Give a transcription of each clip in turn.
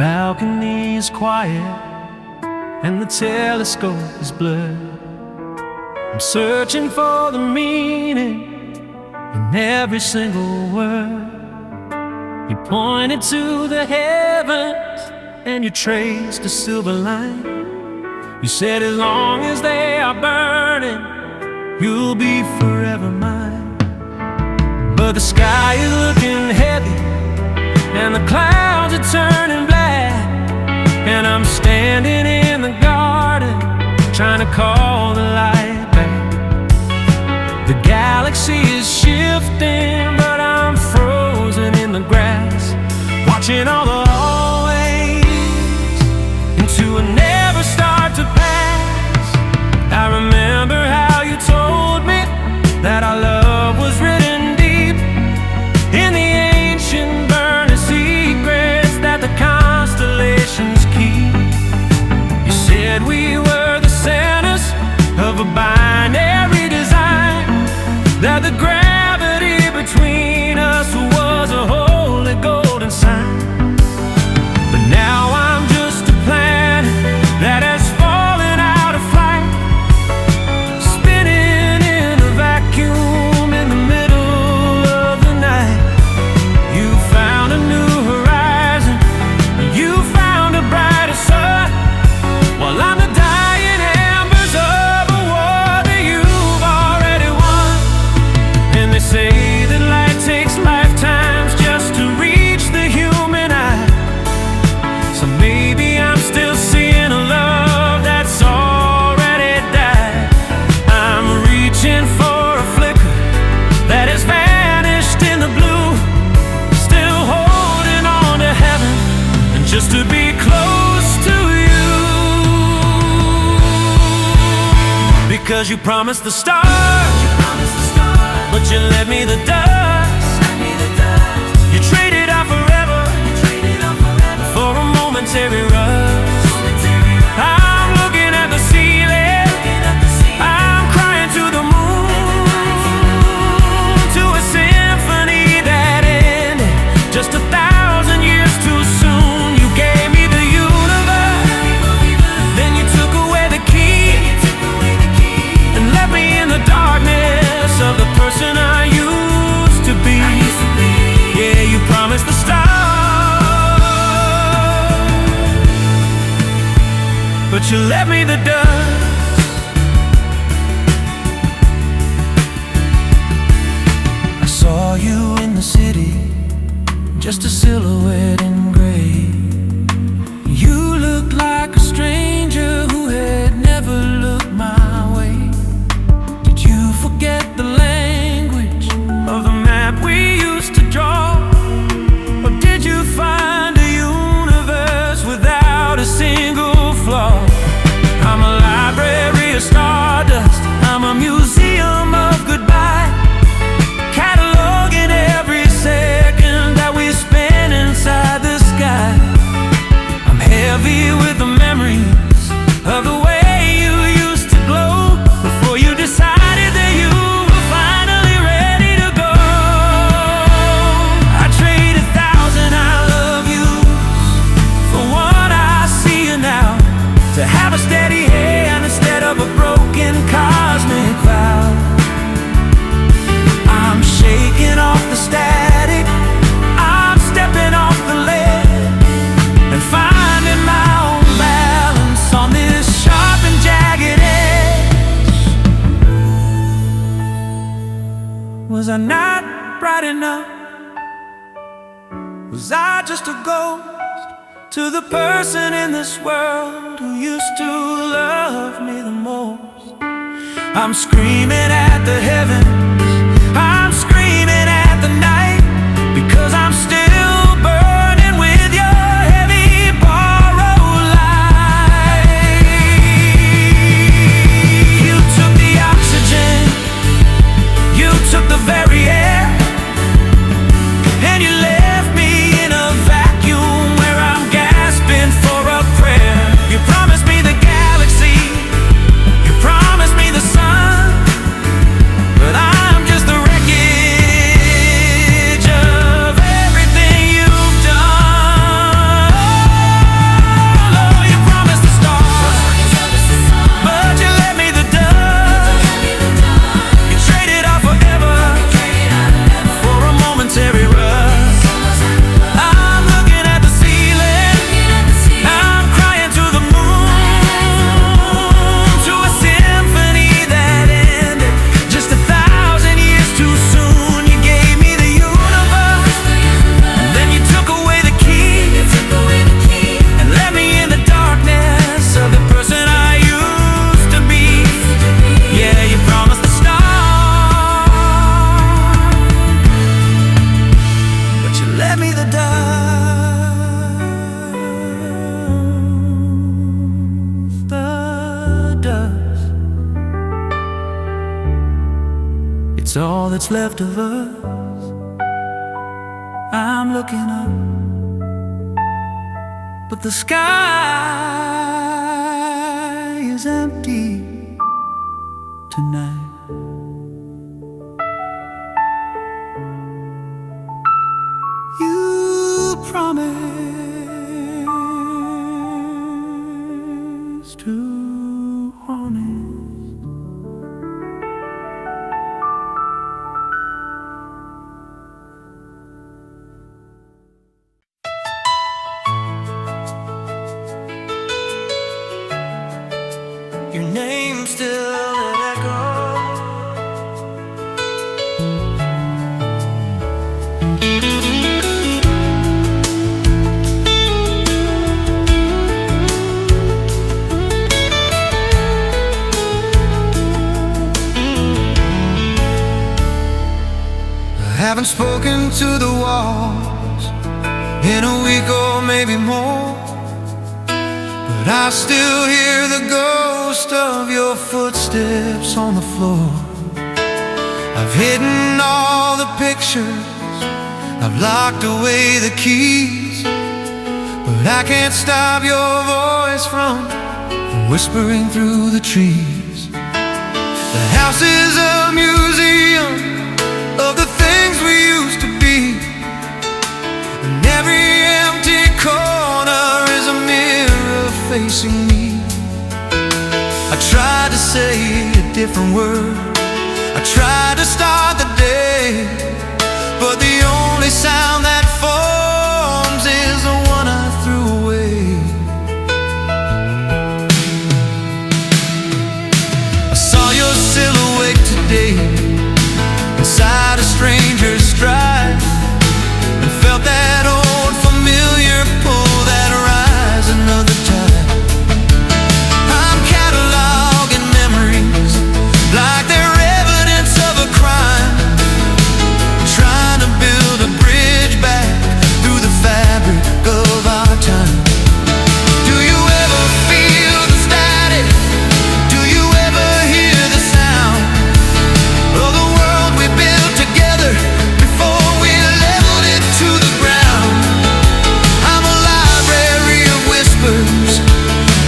balcony is quiet and the telescope is blurred. I'm searching for the meaning in every single word. You pointed to the heavens and you traced a silver line. You said as long as they are burning, you'll be forever mine. But the sky is looking heavy and the clouds are turning black, and I'm standing in the garden trying to call the light back. The galaxy is shifting, but I'm frozen in the grass, watching all the hallways into a never start to pass. I remember how you told me that our love was written deep in the ancient burning secrets that the constellations keep. You said we were the centers of a binary design, that the gravity between us was a holy golden sign. But now I'm just a planet that has fallen out of flight, spinning in a vacuum in the middle of the night. You found a new horizon, you found a brighter sun, while I'm the dying embers of a war that you've already won. And they say that light takes lifetimes just to reach the human eye. So maybe I'm still seeing a love that's already died. I'm reaching for a flicker that has vanished in the blue, still holding on to heaven and just to be close to you. Because you promised the stars, but you left me the dust. You traded out forever for a momentary rush. I'm looking at the ceiling, I'm crying to the moon, to a symphony that ended just 1,000 years too soon. You gave me the universe, then you took away the key and left me in the darkness of the person I used to be. Yeah, you promised the stars, but you left me the dust. I saw you in the city, just a silhouette in gray. You looked like a stranger who had never looked my way. Did you forget the language of the map we used to draw? Or did you find a universe without a single flaw? I'm a library of stardust, I'm a museum of goodbye, cataloging every second that we spend inside the sky. I'm heavy with the memories of the way you used to glow before you decided that you were finally ready to go. I trade 1,000 I love yous for one I see you now, to have a steady hand instead of a broken cosmic vow. I'm shaking off the static, I'm stepping off the lead and finding my own balance on this sharp and jagged edge. Was I not bright enough? Was I just a ghost to the person in this world who used to love me the most? I'm screaming at the heavens, I'm screaming at the night, because I'm still burning with your heavy borrowed light. You took the oxygen, you took the very air, and you left me in a vacuum where I'm gasping for a prayer. You promised me the galaxy, you promised me the sun, but I It's all that's left of us. I'm looking up, but the sky is empty tonight. You promised to honest. Your name still an echo. I haven't spoken to the walls in a week or maybe more, but I still hear the ghost of your footsteps on the floor. I've hidden all the pictures, I've locked away the keys, but I can't stop your voice from whispering through the trees. The house is a museum of the things we used to be, and every empty corner is a mirror facing me. I tried to say a different word, I tried to start the day, but the only sound that forms is the one I threw away. I saw your silhouette today inside a stranger's stride, and felt that old familiar pull that rise another time. I'm cataloging memories like they're evidence of a crime, trying to build a bridge back through the fabric of our time. Do you ever feel the static? Do you ever hear the sound of the world we built together before we leveled it to the ground? I'm a library of whispers,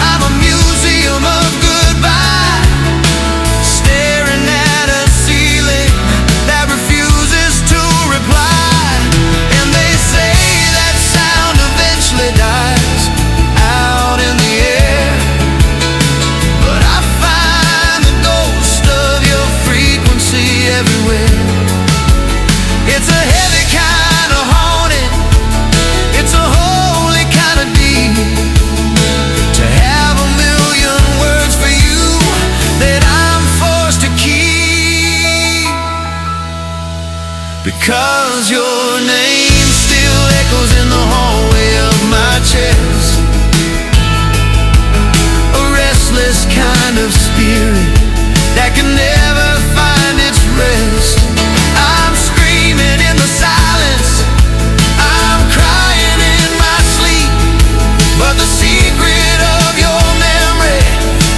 I'm a museum of goodbye, staring at a ceiling that refuses to reply. And they say that sound eventually dies out in the air, but I find the ghost of your frequency everywhere. It's a heavy kind of haunting, it's a holy kind of deed, to have a million words for you that I'm forced to keep, because your name still echoes in the hallway of my chest. A restless kind of spirit that can never find its rest. I'm screaming in the silence, I'm crying in my sleep, but the secret of your memory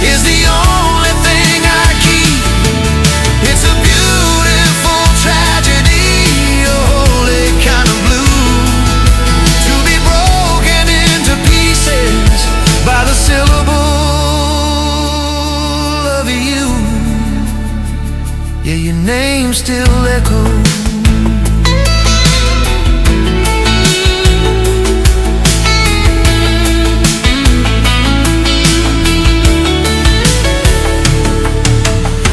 is the only thing I keep. It's a beautiful tragedy, a holy kind of blue, to be broken into pieces by the syllable of you. Yeah, your name still echoes.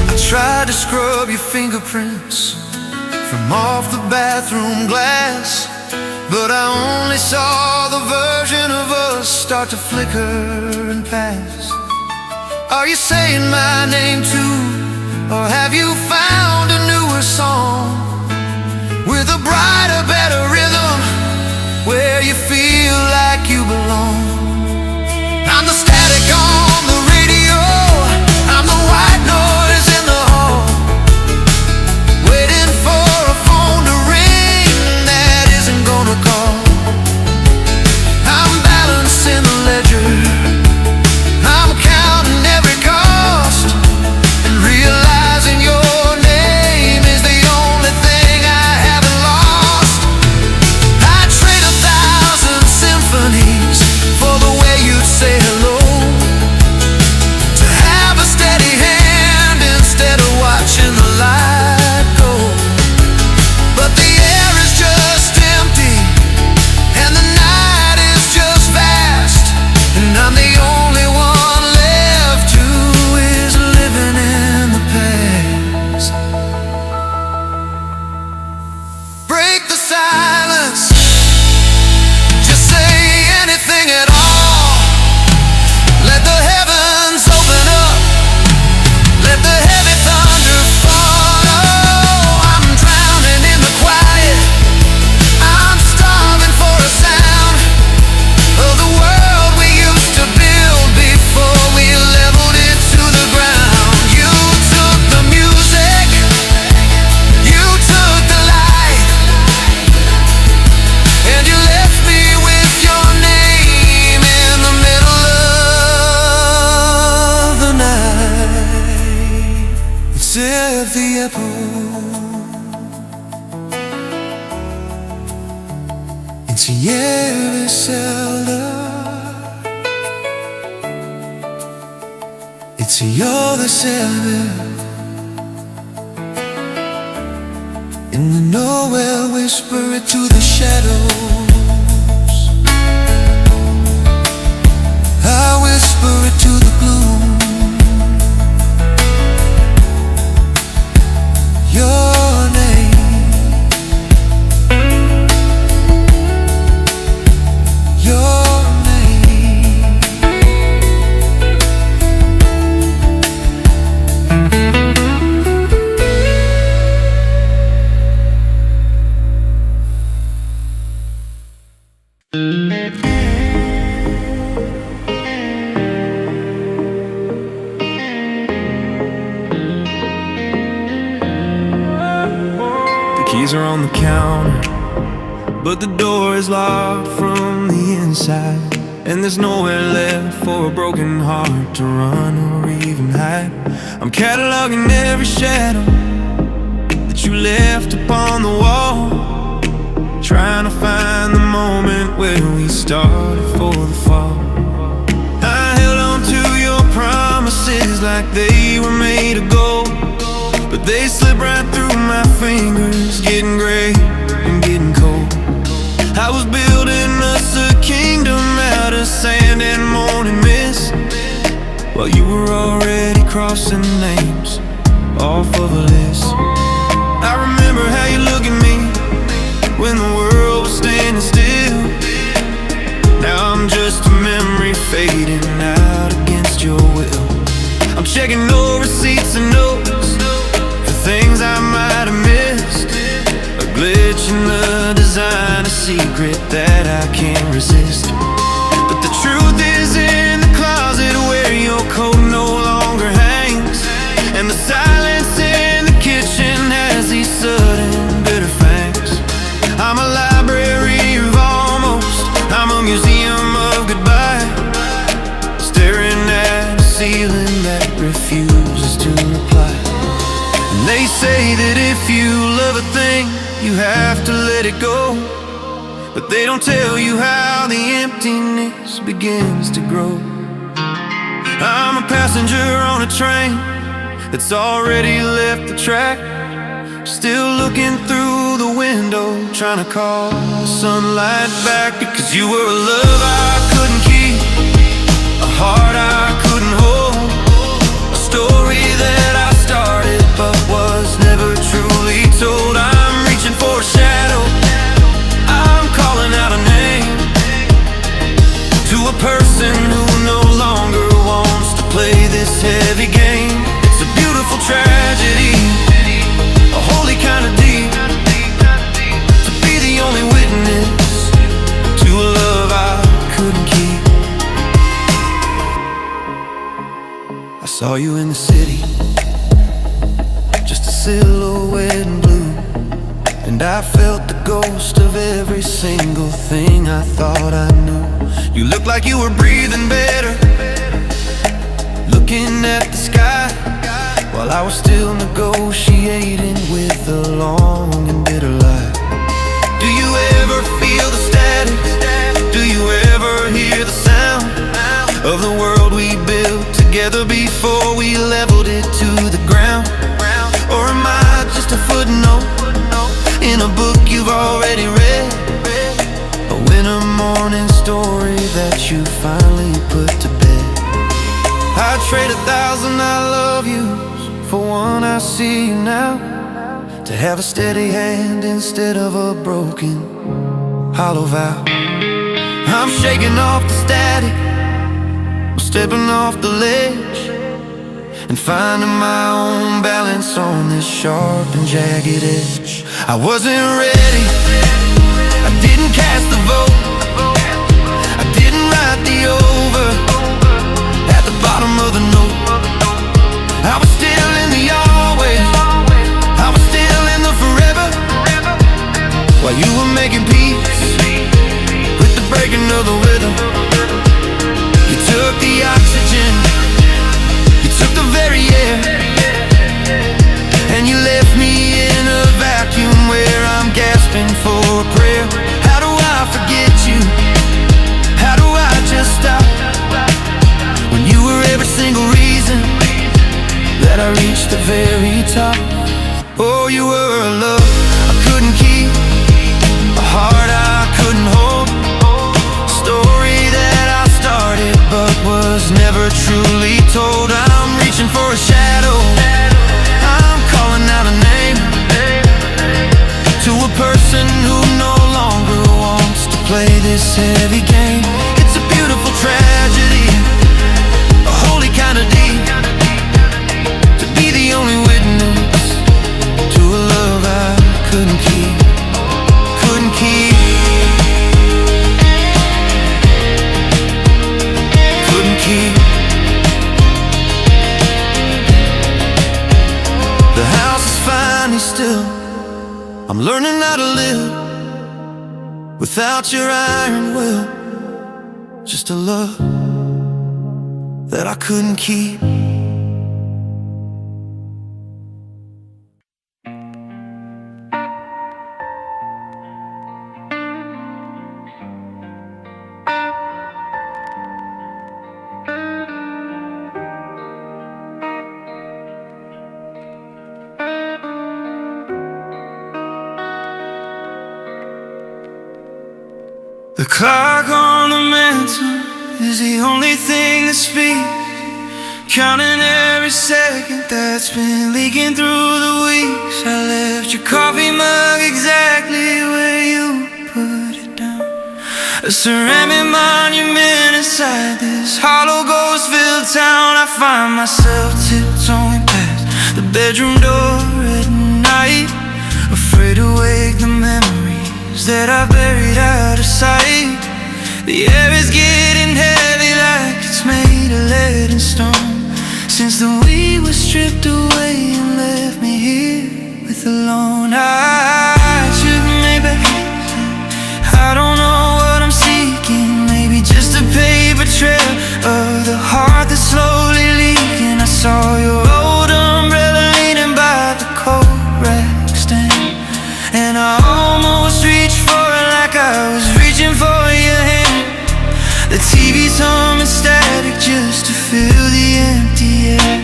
I tried to scrub your fingerprints from off the bathroom glass, but I only saw the version of us start to flicker and pass. Are you saying my name too, or have you found a newer song with a brighter, better rhythm where you feel like you belong? I'm the static on the radio, I'm the white noise in the hall, waiting for a phone to ring that isn't gonna call. I'm balancing the ledger, I'm counting every cost, and realizing your name is the of the airport in Sierra Celda. It's your December in the nowhere, whisper it to the shadows. I whisper it to the gloom. Your name, your name. Keys are on the counter, but the door is locked from the inside. And there's nowhere left for a broken heart to run or even hide. I'm cataloging every shadow that you left upon the wall, trying to find the moment where we started for the fall. I held on to your promises like they were made of gold, but they slip right through my fingers, getting gray and getting cold. I was building us a kingdom out of sand and morning mist, while you were already crossing names off of a list. I remember how you looked at me when the world was standing still. Now I'm just a memory fading out against your will. I'm checking no receipts and notes, things I might have missed, a glitch in the design, a secret that I can't resist. But the truth is in the closet where your coat no longer hangs, and the silence in the kitchen has these sudden bitter fangs. I'm a library of almost, I'm a museum of goodbye, staring at a ceiling that refuses to reply. They say that if you love a thing, you have to let it go, but they don't tell you how the emptiness begins to grow. I'm a passenger on a train that's already left the track, still looking through the window, trying to call the sunlight back. Because you were a love I couldn't keep, a heart I couldn't hold, a story that I started but was never truly told. I'm reaching for a shadow, I'm calling out a name to a person who no longer wants to play this heavy game. It's a beautiful tragedy, a holy kind of deed, to be the only witness to a love I couldn't keep. I saw you in the city, just a silhouette in blue, and I felt the ghost of every single thing I thought I knew. You looked like you were breathing better, looking at the sky, while I was still negotiating with a long and bitter lie. Do you ever feel the static? Do you ever hear the sound of the world we built together before we leveled it to the ground? Or am I just a footnote in a book you've already read, a winter morning story that you finally put to bed? I'd trade 1,000 I love yous for one I see you now, to have a steady hand instead of a broken hollow vow. I'm shaking off the static, I'm stepping off the ledge, and finding my own balance on this sharp and jagged edge. I wasn't ready, I didn't cast the vote, I didn't write the over at the bottom of the note. I was still in the always, I was still in the forever, while you were making peace with the breaking of the rhythm. You took the oxygen, you took the very air, and single reason that I reached the very top. Oh, you were a love I couldn't keep, a heart I couldn't hold, story that I started but was never truly told. I'm reaching for a shadow, I'm calling out a name to a person who no longer wants to play this heavy game. It's a beautiful tragedy, a holy kind of deed, to be the only witness to a love I couldn't keep, couldn't keep, couldn't keep. The house is finally still, I'm learning how to live without your iron will. Just a love that I couldn't keep. The clock on the mantle is the only thing that speaks, counting every second that's been leaking through the weeks. I left your coffee mug exactly where you put it down, a ceramic monument inside this hollow ghost-filled town. I find myself tiptoeing past the bedroom door at night, afraid to wake the memories that I buried out of sight. The air is getting heavy like it's made of lead and stone, since the weed was stripped away and left me here with alone. I should maybe, I don't know what I'm seeking, maybe just a paper trail of the heart that's slowly leaking. I saw your old umbrella leaning by the coat rack stand, and I almost reached for it like I was reaching for your hand. The TV's humming static just to fill the empty air,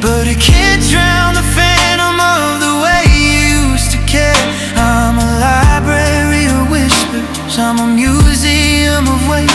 but it can't drown the phantom of the way you used to care. I'm a library of whispers, I'm a museum of weight,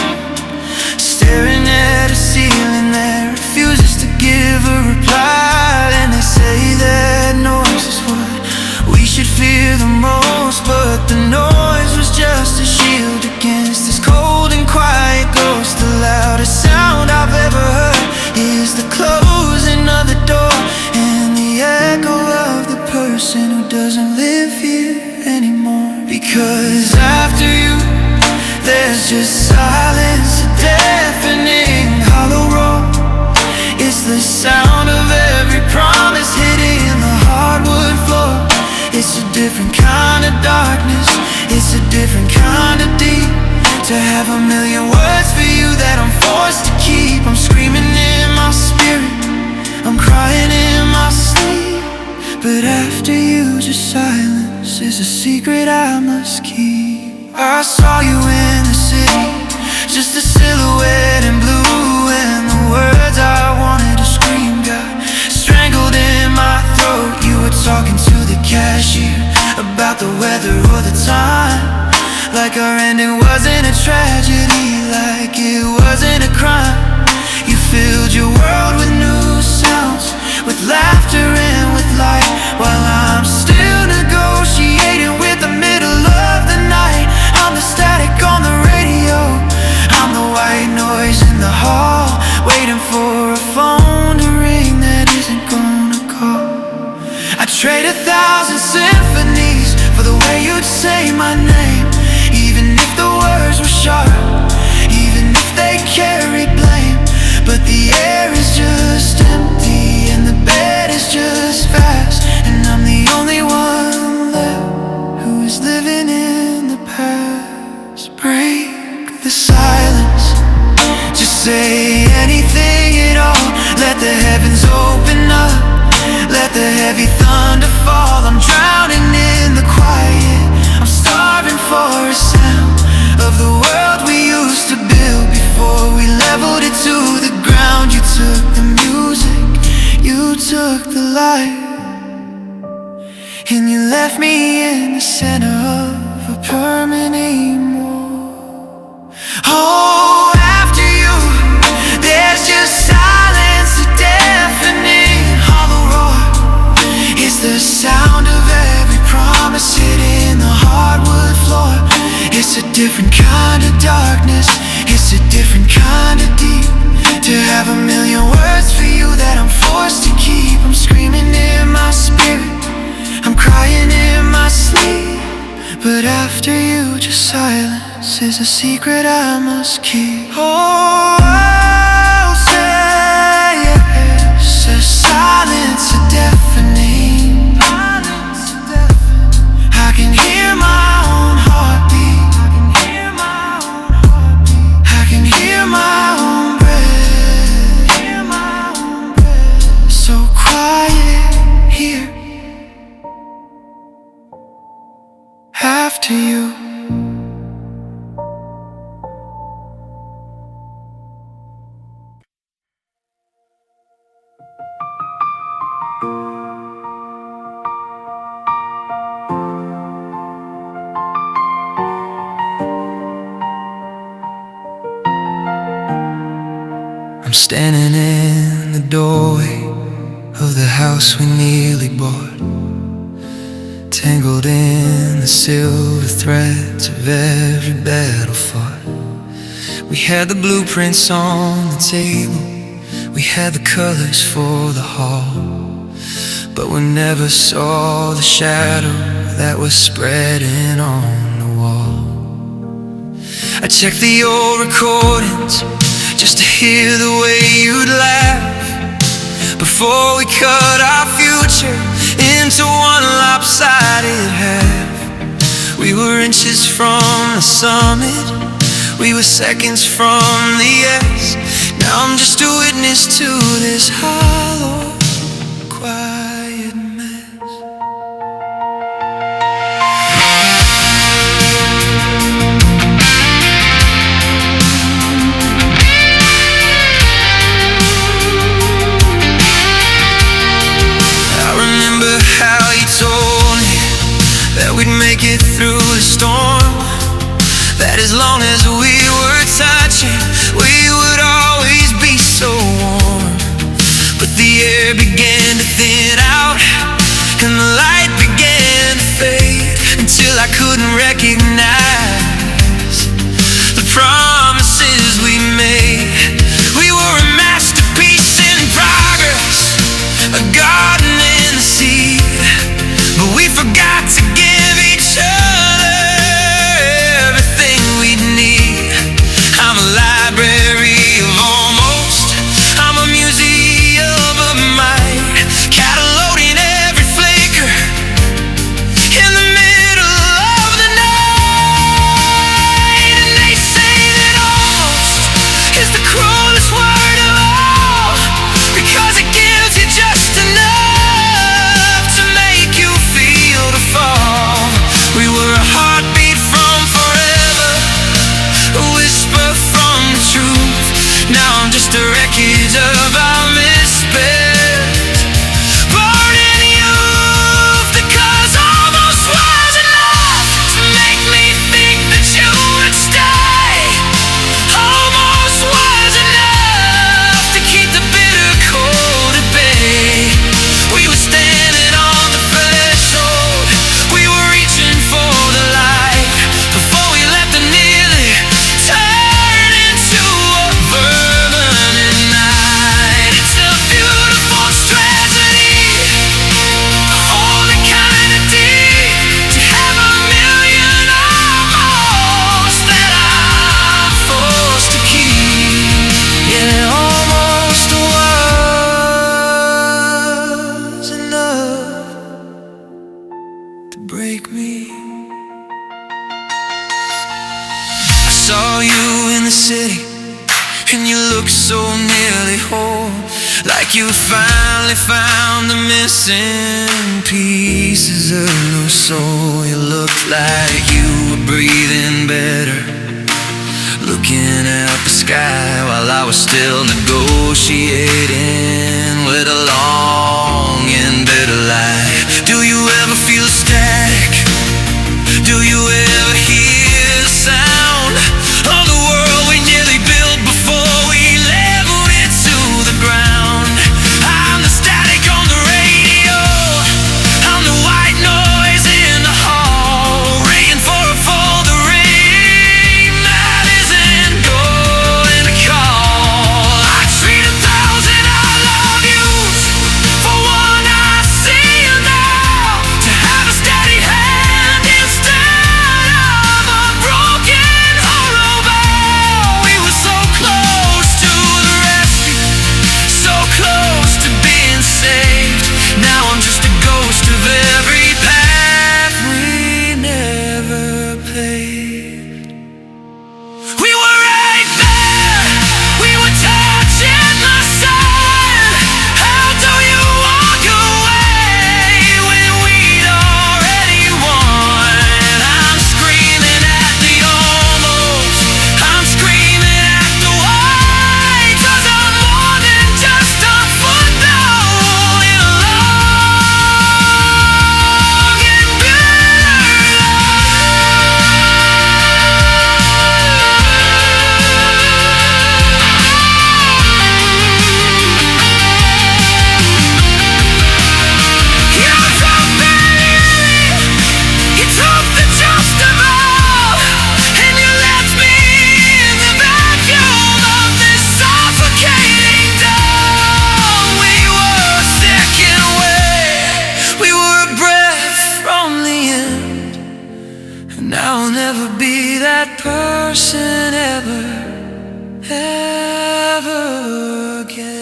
staring at a ceiling that refuses to give a reply. And they say that noise is what we should fear the most, but the noise was just a shield against this cold and quiet ghost. The loudest sound I've ever heard is the closing of the door and the echo of the person who doesn't live here anymore. Because after you, there's just silence, a deafening hollow roar. It's the sound of every promise hitting the hardwood floor. It's a different kind of darkness, it's a different kind of deep, to have a million words for you that I'm forced to keep. I'm screaming in my spirit, I'm crying in my sleep, but after you, just silence is a secret I must keep. I saw you in the city, just a silhouette in blue, and the words I wanted to scream got strangled in my throat. You were talking to the cashier about the weather or the time, like our ending wasn't a tragedy, like it wasn't a crime. You filled your world with new sounds, with laughter and with light, while I'm still negotiating with the middle of the night. I'm the static on the radio, I'm the white noise in the hall, waiting for a phone to ring that isn't gonna call. I trade 1,000 symphonies for the way you'd say my name, even if the words were sharp took the light, and you left me in the center of a permanent wall. Oh, after you, there's just silence, a deafening hollow roar. It's the sound of every promise hitting the hardwood floor. It's a different kind of darkness, it's a different kind of deep. To have a million words for you that I'm forced to keep. I'm screaming in my spirit, I'm crying in my sleep. But after you, just silence is a secret I must keep. Oh, I'll say yes, a silence, a deafening. I can hear my own heartbeat, I can hear my own breath. So quiet here after you. I'm standing in the doorway of the house we nearly bought, tangled in the silver threads of every battle fought. We had the blueprints on the table, we had the colors for the hall, but we never saw the shadow that was spreading on the wall. I checked the old recordings just to hear the way you'd laugh before we cut our future into one lopsided half. We were inches from the summit, we were seconds from the yes. Now I'm just a witness to this hollow, quiet mess. How you told me that we'd make it through the storm, that as long as we were touching, we would always be so warm. But the air began to thin out, and the light began to fade, until I couldn't recognize the promises we made. We were a masterpiece in progress, a garden in the sea, but we forgot to give each other everything we need. I'm a library of almost, I'm a museum of might, cataloging every flicker in the middle of the night. And they say that almost is the cruelest word of all, because it gives you just enough to make you feel the fall. We were a heartbeat from forever, a whisper from the truth. Now I'm just a wreckage of our misspent, born in youth. Because almost was enough to make me think that you would stay. Almost was enough to keep the bitter cold at bay. We were standing on the threshold, we were reaching for the light, before we let the nearly turn into a permanent night. It's a beautiful tragedy, the only kind of deed, to have a million almost that I'm forced to keep. Yeah, almost was enough to break me. I saw you in the city, and you looked so nearly whole, like you finally found the missing pieces of your soul. You looked like you were breathing better, looking at the sky while I was still negotiating with a long person ever, ever again.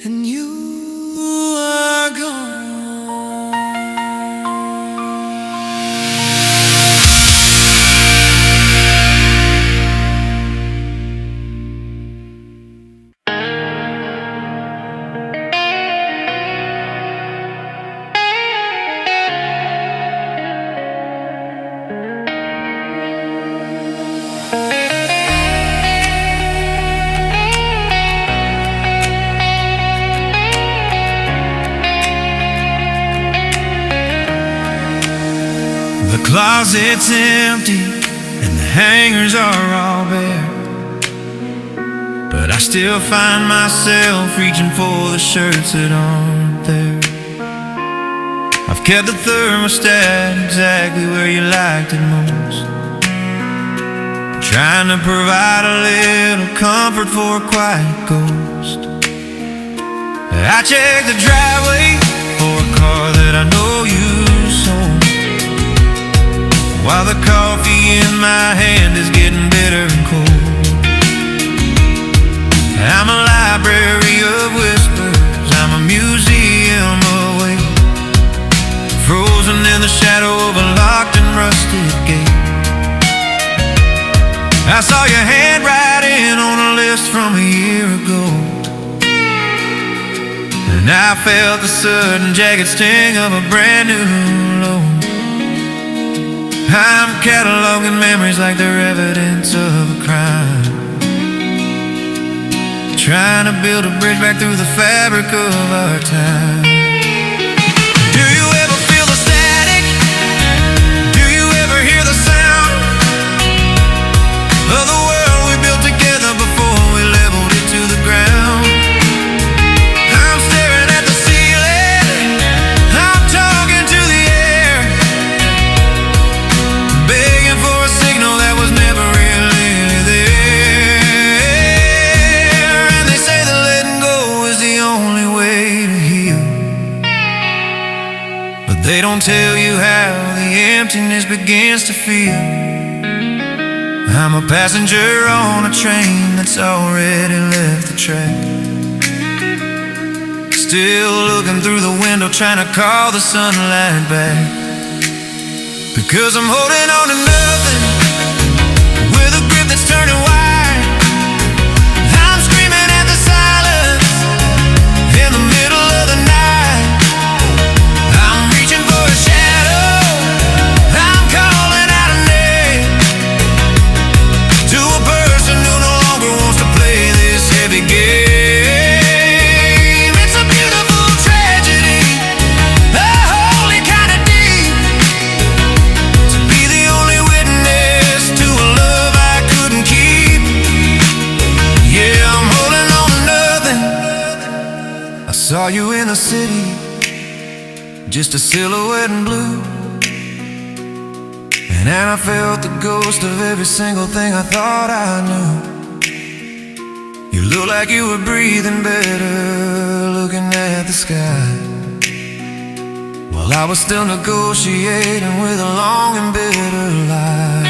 And you are gone. The closet's empty and the hangers are all bare, but I still find myself reaching for the shirts that aren't there. I've kept the thermostat exactly where you liked it most, trying to provide a little comfort for a quiet ghost. I check the driveway for a car that I know you sold, while the coffee in my hand is getting bitter and cold. I'm a library of whispers, I'm a museum away, frozen in the shadow of a locked and rusted gate. I saw your handwriting on a list from a year ago, and I felt the sudden jagged sting of a brand new loan. I'm cataloging memories like they're evidence of a crime, trying to build a bridge back through the fabric of our time. Do you ever feel the static? Do you ever hear the sound of the world we built together before we leveled it to the ground? I'm staring at the ceiling, I'm talking to the air, begging for a signal that was never really there. And they say that letting go is the only way to heal, but they don't tell you how the emptiness begins to feel. I'm a passenger on a train that's already left the track, still looking through the window trying to call the sunlight back, because I'm holding on to nothing with a grip that's turning wide. I'm screaming at the silence in the middle of the night. I'm reaching for a shadow, I'm calling out a name to a person who no longer wants to play this heavy game. It's a beautiful tragedy, a holy kind of deep, to be the only witness to a love I couldn't keep. Yeah, I'm holding on to nothing. I saw you in the city, just a silhouette in blue, and then I felt the ghost of every single thing I thought I knew. You looked like you were breathing better, looking at the sky, while I was still negotiating with a long and bitter lie.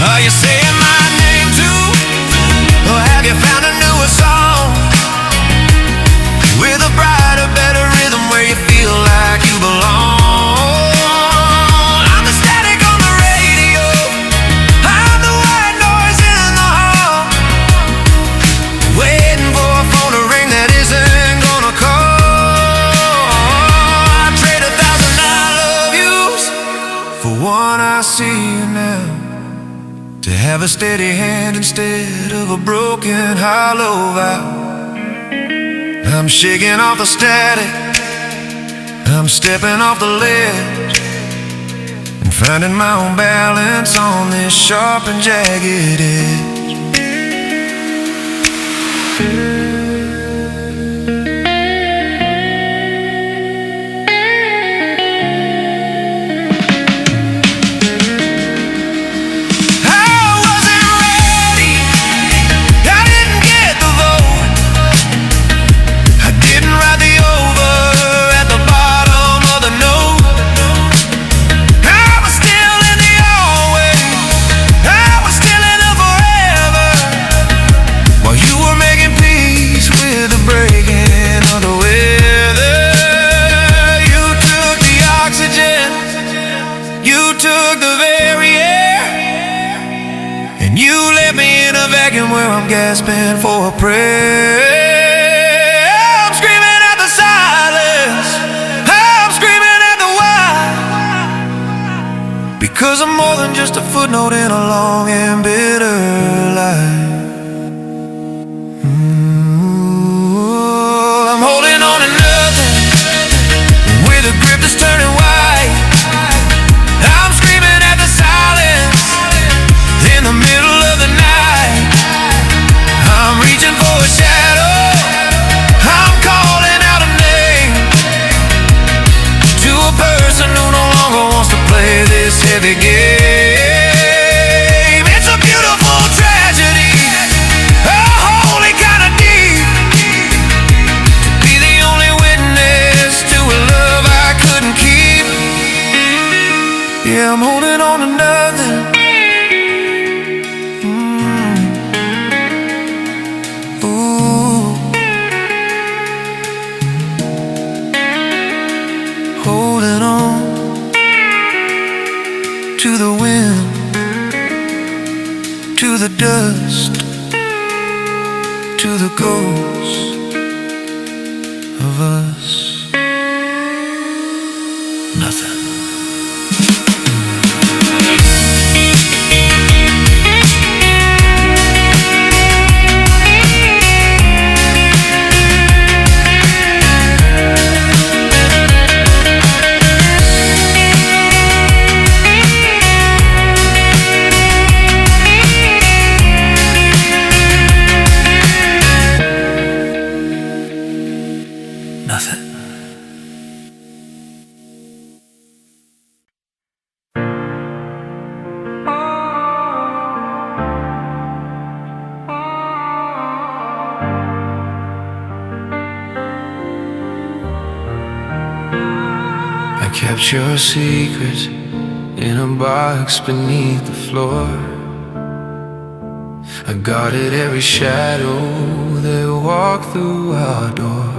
Are you saying my name too? Or have you found a newer song with a brighter, better rhythm where you feel like you belong? I'm the static on the radio, I'm the white noise in the hall, waiting for a phone to ring that isn't gonna call. I trade 1,000 I love yous for one I see you now, to have a steady hand instead of a broken, hollow vow. I'm shaking off the static, I'm stepping off the ledge and finding my own balance on this sharp and jagged edge. Where I'm gasping for a prayer, I'm screaming at the silence, I'm screaming at the why, because I'm more than just a footnote in a long and bitter life. I'm holding on to nothing with a grip that's turning white. I'm screaming at the silence in the middle of the night. I'm reaching for a shadow, I'm calling out a name to a person who no longer wants to play this heavy game. It's a beautiful tragedy, a holy kind of deep, to be the only witness to a love I couldn't keep. Yeah, I'm holding on to nothing. Holding on to the wind, to the dust, to the ghosts of us. Nothing. I kept your secrets in a box beneath the floor. I guarded every shadow that walked through our door.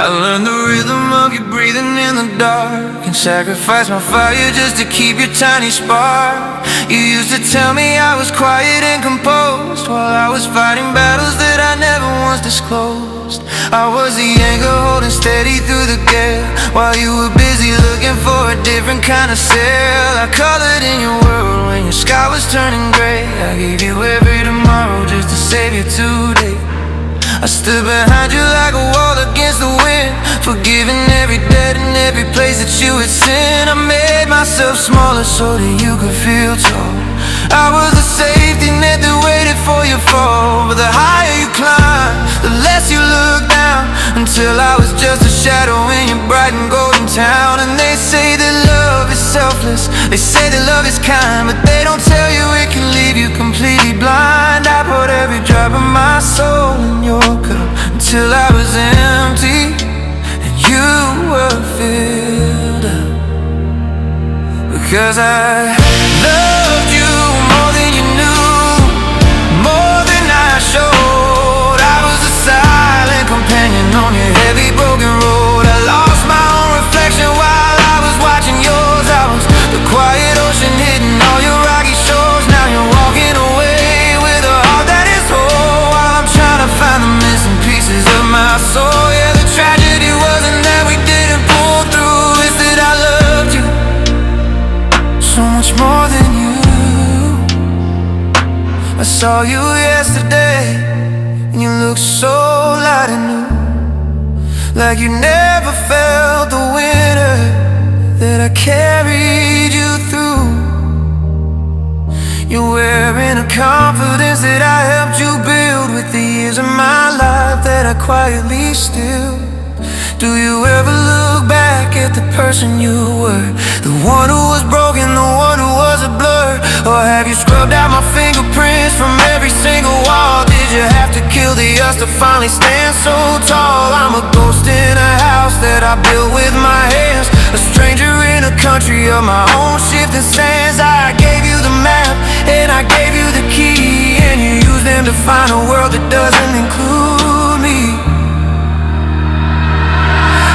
I learned the rhythm of you breathing in the dark, and sacrificed my fire just to keep your tiny spark. You used to tell me I was quiet and composed, while I was fighting battles that I never once disclosed. I was the anchor holding steady through the gale, while you were busy looking for a different kind of sail. I colored in your world when your sky was turning gray. I gave you every tomorrow just to save you today. I stood behind you like a wall against the wind, forgiving every debt and every place that you had sinned. I made myself smaller so that you could feel tall. I was the safety net that waited for your fall. But the higher you climb, the less you look down, until I was just a shadow in your bright and golden town. And they say that love is selfless, they say that love is kind, but they don't tell you it can leave you completely blind. I poured every drop of my soul in your cup until I was empty and you were filled up. Because I loved you more than you knew, more than I showed. I was a silent companion on your heavy broken road. I lost my own reflection while I was watching yours. I was the quiet ocean hitting all your rocky shores. Now you're walking away with a heart that is whole, while I'm trying to find the missing pieces of my soul. Yeah, the tragedy wasn't that we didn't pull through, it's that I loved you so much more than you. I saw you yesterday and you looked look so light and new, like you never felt the winter that I carried you through. You're wearing a confidence that I helped you build with the years of my life that I quietly steal. Do you ever look back at the person you were, the one who was broken, the one who was a blur? Or have you scrubbed out my fingerprints from every single wall? Did you have to kill the us to finally stand so tall? I'm a ghost in a house that I built with my hands, a stranger in a country of my own shifting sands. I gave you the map and I gave you the key, and you used them to find a world that doesn't include me.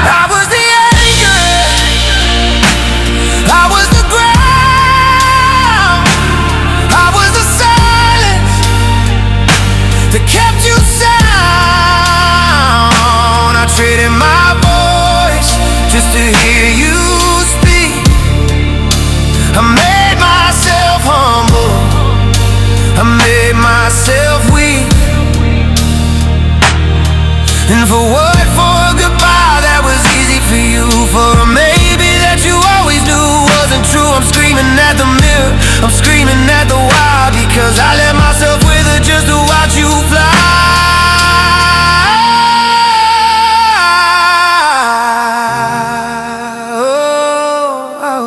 I was the anchor, I was the ground, I was the silence that kept you sound. I traded my voice just to hear you speak. I made myself humble, I made myself weak. And for what? For a goodbye that was easy for you, for a maybe that you always knew wasn't true. I'm screaming at the mirror, I'm screaming at the wall, because I let myself wither just to watch you fly. Oh, I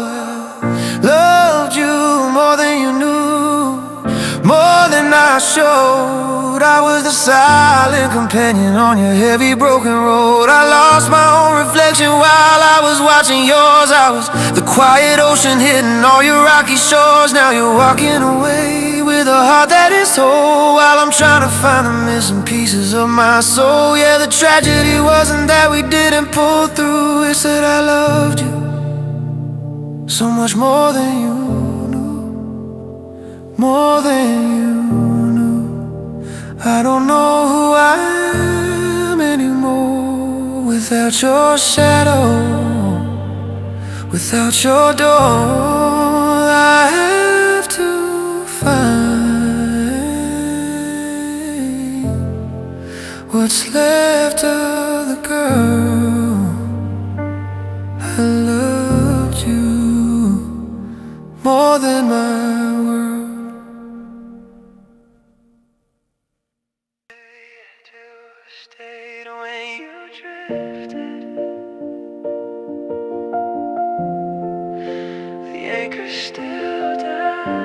loved you more than you knew, more than I showed. I was the silent companion on your heavy broken road. I lost my own reflection while I was watching yours. I was the quiet ocean hitting all your rocky shores. Now you're walking away with a heart that is whole, while I'm trying to find the missing pieces of my soul. Yeah, the tragedy wasn't that we didn't pull through, it's that I loved you so much more than you knew, more than you knew. I don't know who I am anymore without your shadow, without your door. I have to find what's left of the girl I loved you more than my world. Stayed when you drifted, the anchor's still down.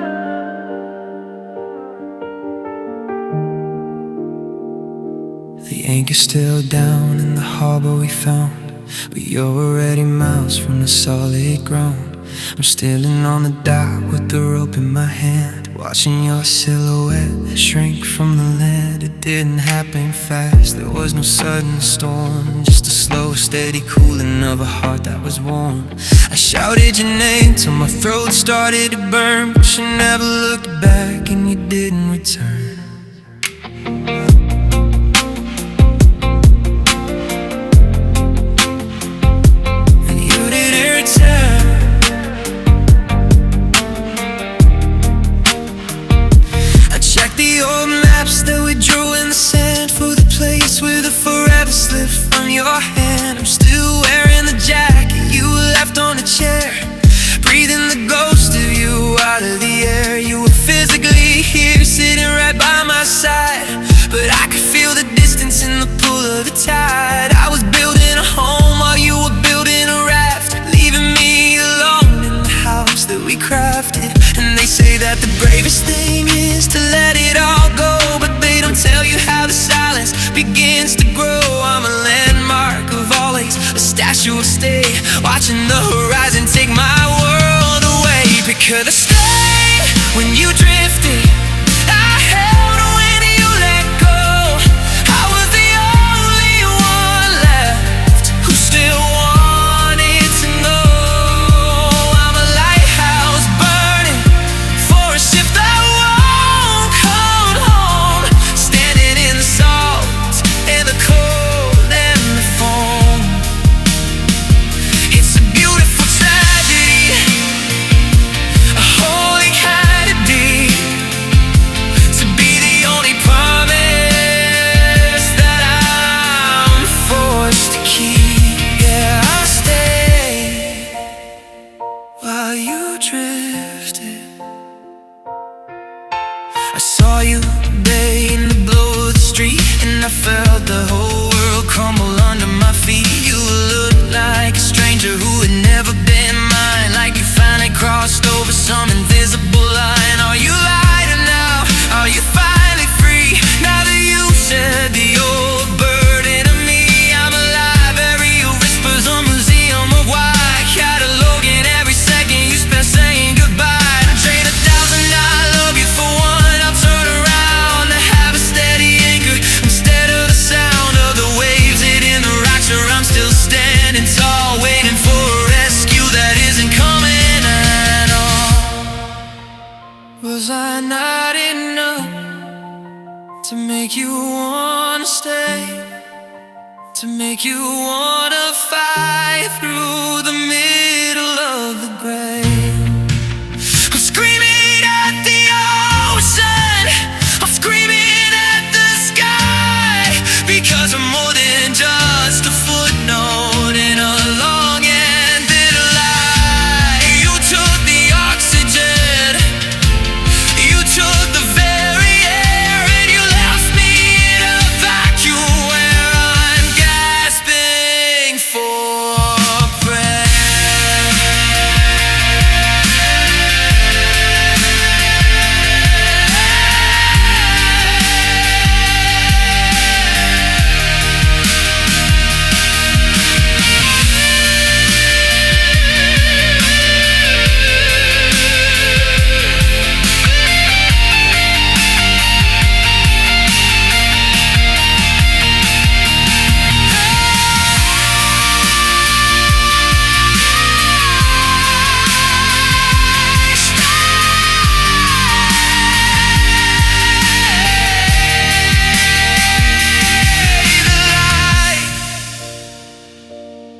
The anchor's still down in the harbor we found, but you're already miles from the solid ground. I'm standing on the dock with the rope in my hand, watching your silhouette shrink from the land. It didn't happen fast, there was no sudden storm, just a slow, steady cooling of a heart that was warm. I shouted your name till my throat started to burn, but you never looked back and you didn't return. That we drew in the sand for the place where the forever slipped from your hand. I'm still wearing the jacket you left on the chair, breathing the ghost of you out of the air. You were physically here, sitting right by my side, but I could feel the distance in the pull of the tide. I was building a home while you were building a raft, leaving me alone in the house that we crafted. And they say that the bravest thing is to let it all go, but they don't tell you how the silence begins to grow. I'm a landmark of always, a statue of stay, watching the horizon take my world away. Because I stayed when you drifted, I held when you let go. I was the only one left who still wanted to know. I'm a lighthouse burning for a ship that won't come home, standing in the salt and the cold and the foam. It's a beautiful felt the whole world crumble under my feet. You looked like a stranger who had never been mine, like you finally crossed over some invisible line. Are you lighter now? Are you finally free? Now that you said the old burden of me, I'm alive. Every whisper's a museum of why. Cataloging every second you spent saying goodbye. I trade 1,000 I love you for one. I'll turn around to have a steady anchor instead of the sound of the waves hitting the rocks. Or I'm still standing tall, waiting for a rescue that isn't coming at all. Was I not enough to make you wanna stay? To make you wanna fight through the middle of the grave? I'm screaming at the ocean, I'm screaming at the sky, because I'm more than just a footnote in a long-ended lie. You took the oxygen, you took the very air, and you left me in a vacuum where I'm gasping for breath.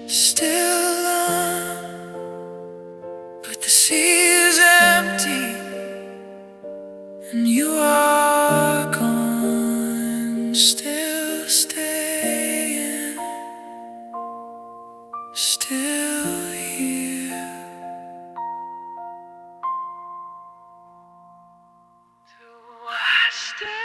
Still on, but the sea is empty, and you are gone. Still staying, still here. Do I stay?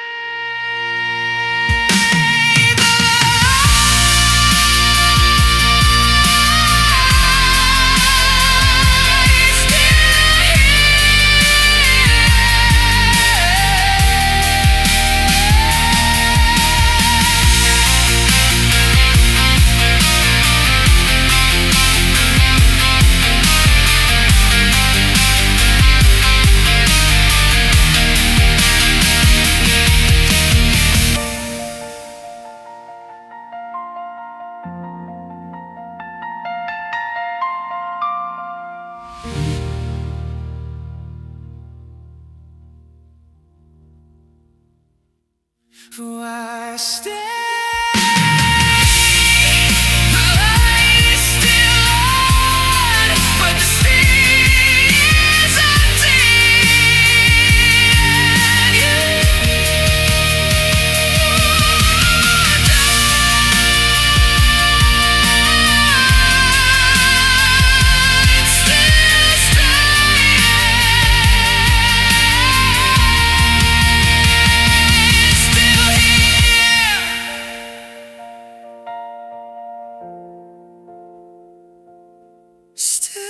Do I stay? The light is still on, but the sea is empty, and you died. Still staying, still here. Still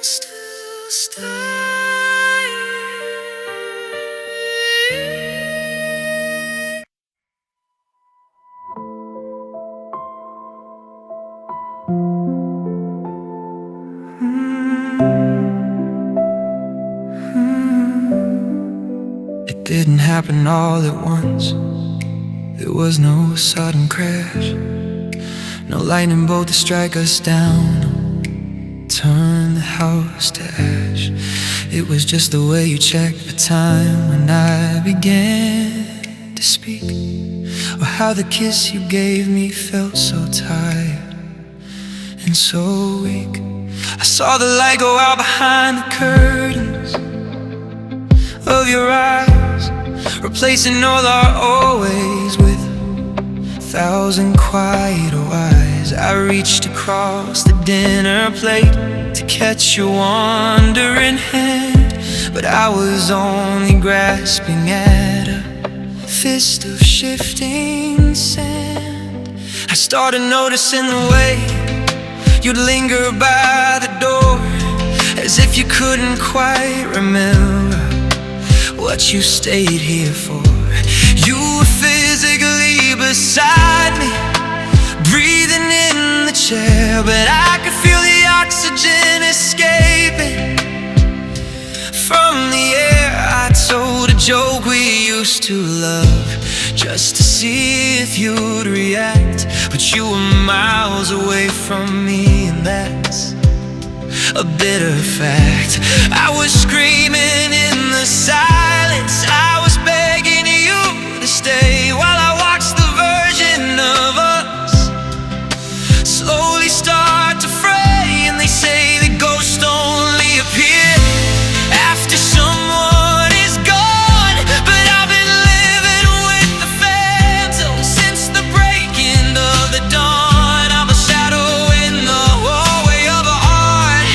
still stay. It didn't happen all at once. There was no sudden crash, no lightning bolt to strike us down, turn the house to ash. It was just the way you checked the time when I began to speak, or how the kiss you gave me felt so tired and so weak. I saw the light go out behind the curtains of your eyes, replacing all our always with 1,000 quieter whys. I reached across the dinner plate to catch your wandering hand, but I was only grasping at a fist of shifting sand. I started noticing the way you'd linger by the door, as if you couldn't quite remember what you stayed here for. You were physically beside me, breathing in the chair, but I could feel the oxygen escaping from the air. I told a joke we used to love, just to see if you'd react, but you were miles away from me, and that's a bitter fact. I was screaming in the silence, I was begging you to stay, while I watched the version of us slowly start to fray. And they say that ghosts only appear after someone is gone, but I've been living with the phantom since the breaking of the dawn. I'm a shadow in the hallway of a heart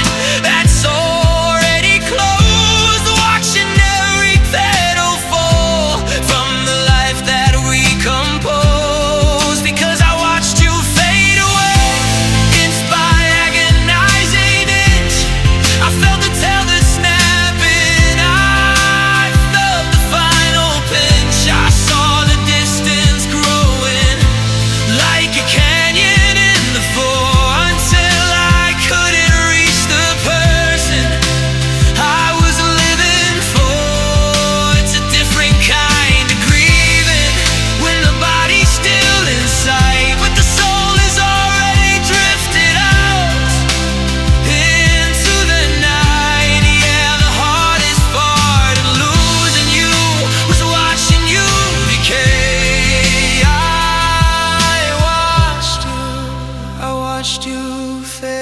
that's already closed, watching every petal fall from the life that we composed. Because I watched you fade away, inch by agonizing inch. I felt the tether snapping, I felt the final pinch. I saw the distance growing like a canyon in the floor, until I couldn't reach the person I was living for. It's a different kind of grieving, when the body's still in sight, but the soul is already drifted out into the night. Yeah, the hardest part of losing you was watching you decay. I watched you fade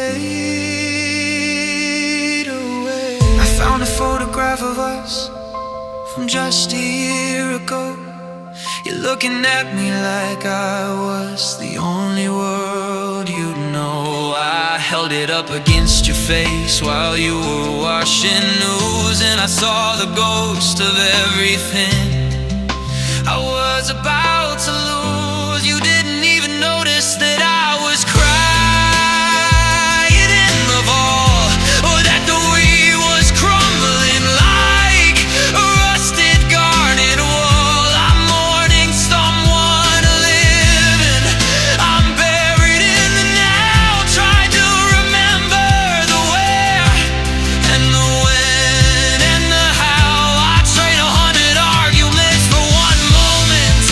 away. I found a photograph of us from just a year ago. You're looking at me like I was the only world you'd know. I held it up against your face while you were watching news, and I saw the ghost of everything I was about to lose. You didn't even notice that I was crying in the vault, or that the wheel was crumbling like a rusted garnet wall. I'm mourning someone living, I'm buried in the now, trying to remember the where and the when and the how. I trade 100 arguments for one moment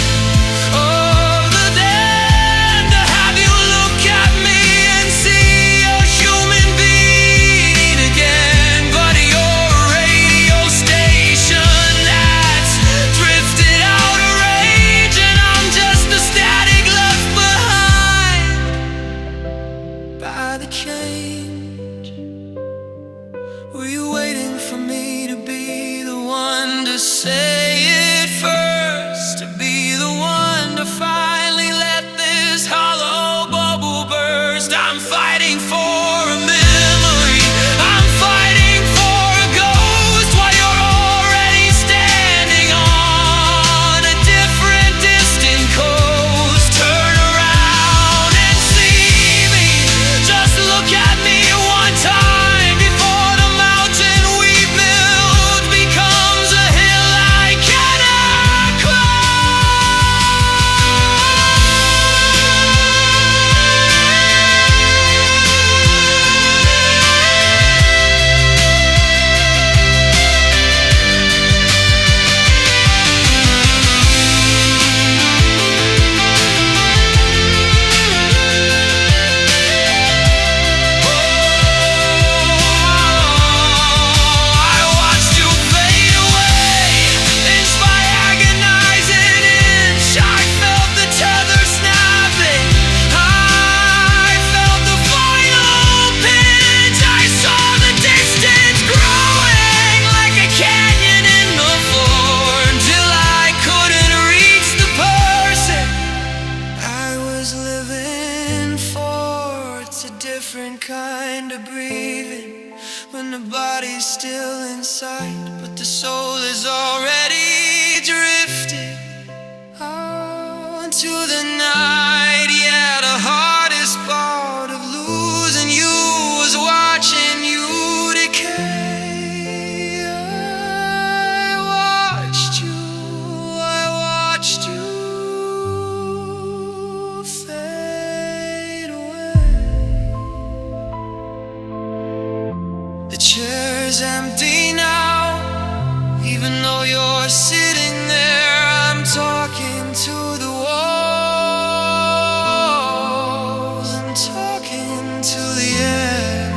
the body's still inside, but the soul is already drifted out into the night. Yeah, the hardest part of losing you was watching you decay. I watched you fade away. The chair's empty now, even though you're sitting there. I'm talking to the walls, I'm talking to the air.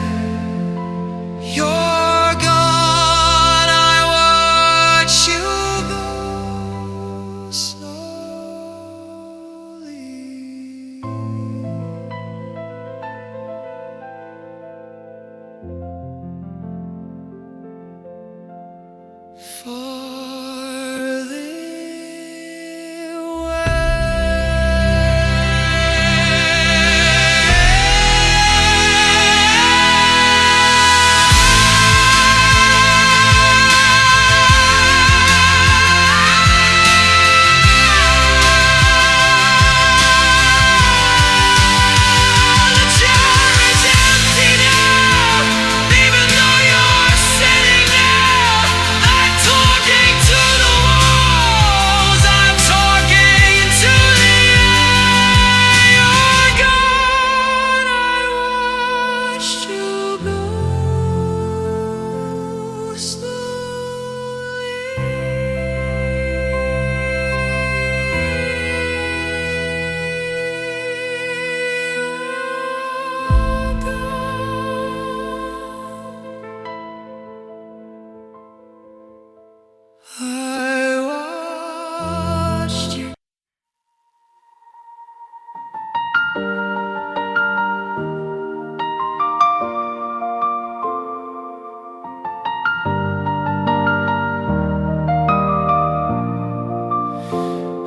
You're gone, I watch you go slowly.